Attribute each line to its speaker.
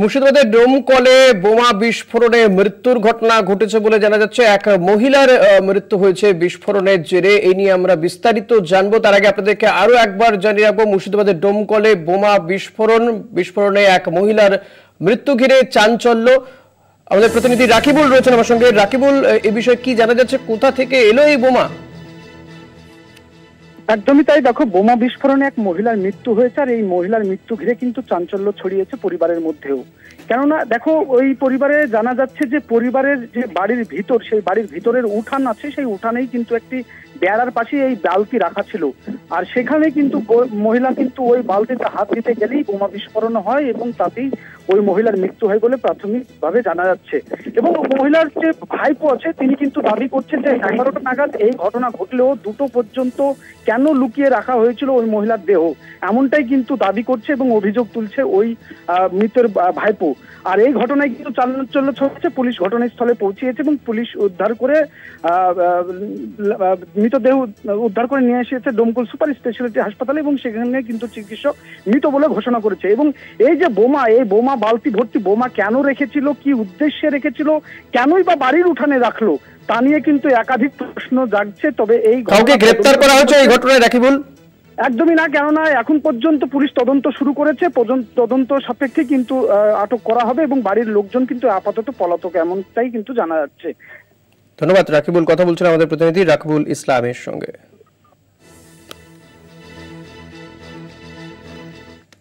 Speaker 1: মুর্শিদাবাদের ডোমকলে বোমা বিস্ফোরণে মৃত্যুর ঘটনা ঘটেছে বলে জানা যাচ্ছে। এক মহিলার মৃত্যু হয়েছে বিস্ফোরণের জেরে। এই নিয়ে আমরা বিস্তারিত জানবো। তার আগে আপনাদেরকে আরো একবার জানিয়ে রাখবো, মুর্শিদাবাদের ডোমকলে বোমা বিস্ফোরণে এক মহিলার মৃত্যু ঘিরে চাঞ্চল্য। আমাদের প্রতিনিধি রাকিবুল রয়েছেন আমার সঙ্গে। রাকিবুল, এই বিষয়ে কি জানা যাচ্ছে? কোথা থেকে এলো এই বোমা?
Speaker 2: একদমই তাই। দেখো, বোমা বিস্ফোরণে এক মহিলার মৃত্যু হয়েছে, আর এই মহিলার মৃত্যু ঘিরে কিন্তু চাঞ্চল্য ছড়িয়েছে পরিবারের মধ্যেও। কেননা দেখো, ওই পরিবারে জানা যাচ্ছে যে পরিবারের যে বাড়ির ভিতর, সেই বাড়ির ভিতরের উঠান আছে, সেই উঠানেই কিন্তু একটি বেড়ার পাশে এই বালতি রাখা ছিল। আর সেখানে কিন্তু মহিলা কিন্তু ওই বালতিতে হাত দিতে গেলেই বোমা বিস্ফোরণ হয় এবং তাতেই ওই মহিলার মৃত্যু হয় বলে প্রাথমিকভাবে জানা যাচ্ছে। এবং মহিলার যে ভাইপো আছে, তিনি কিন্তু দাবি করছেন যে 11টা নাগাদ এই ঘটনা ঘটলেও 2টো পর্যন্ত কেন লুকিয়ে রাখা হয়েছিল ওই মহিলার দেহ, এমনটাই কিন্তু দাবি করছে এবং অভিযোগ তুলছে ওই মৃতের ভাইপো। আর এই ঘটনায় কিন্তু চাঞ্চল্য ছড়িয়েছে। পুলিশ ঘটনাস্থলে পৌঁছিয়েছে এবং পুলিশ উদ্ধার করে মৃতদেহ উদ্ধার করে নিয়ে এসেছে ডোমকল সুপার স্পেশালিটি হাসপাতালে এবং সেখানে কিন্তু চিকিৎসক মৃত বলে ঘোষণা করেছে। এবং এই যে বোমা, এই বোমা বালতি ভর্তি বোমা কেন রেখেছিল, কি উদ্দেশ্যে রেখেছিল, কেনই বা বাড়ির উঠানে রাখলো, তা নিয়ে কিন্তু একাধিক প্রশ্ন জাগছে। তবে এই
Speaker 1: কাউকে গ্রেফতার করা হয়েছে এই ঘটনায় রাকিবুল?
Speaker 2: একদমই না, কেননা এখন পর্যন্ত পুলিশ তদন্ত শুরু করেছে। তদন্ত সাপেক্ষে কিন্তু আটক করা হবে এবং বাড়ির লোকজন কিন্তু আপাতত পলাতক, এমনটাই কিন্তু জানা যাচ্ছে।
Speaker 1: ধন্যবাদ রাকিবুল। কথা বলছিলেন আমাদের প্রতিনিধি রাকিবুল ইসলামের সঙ্গে।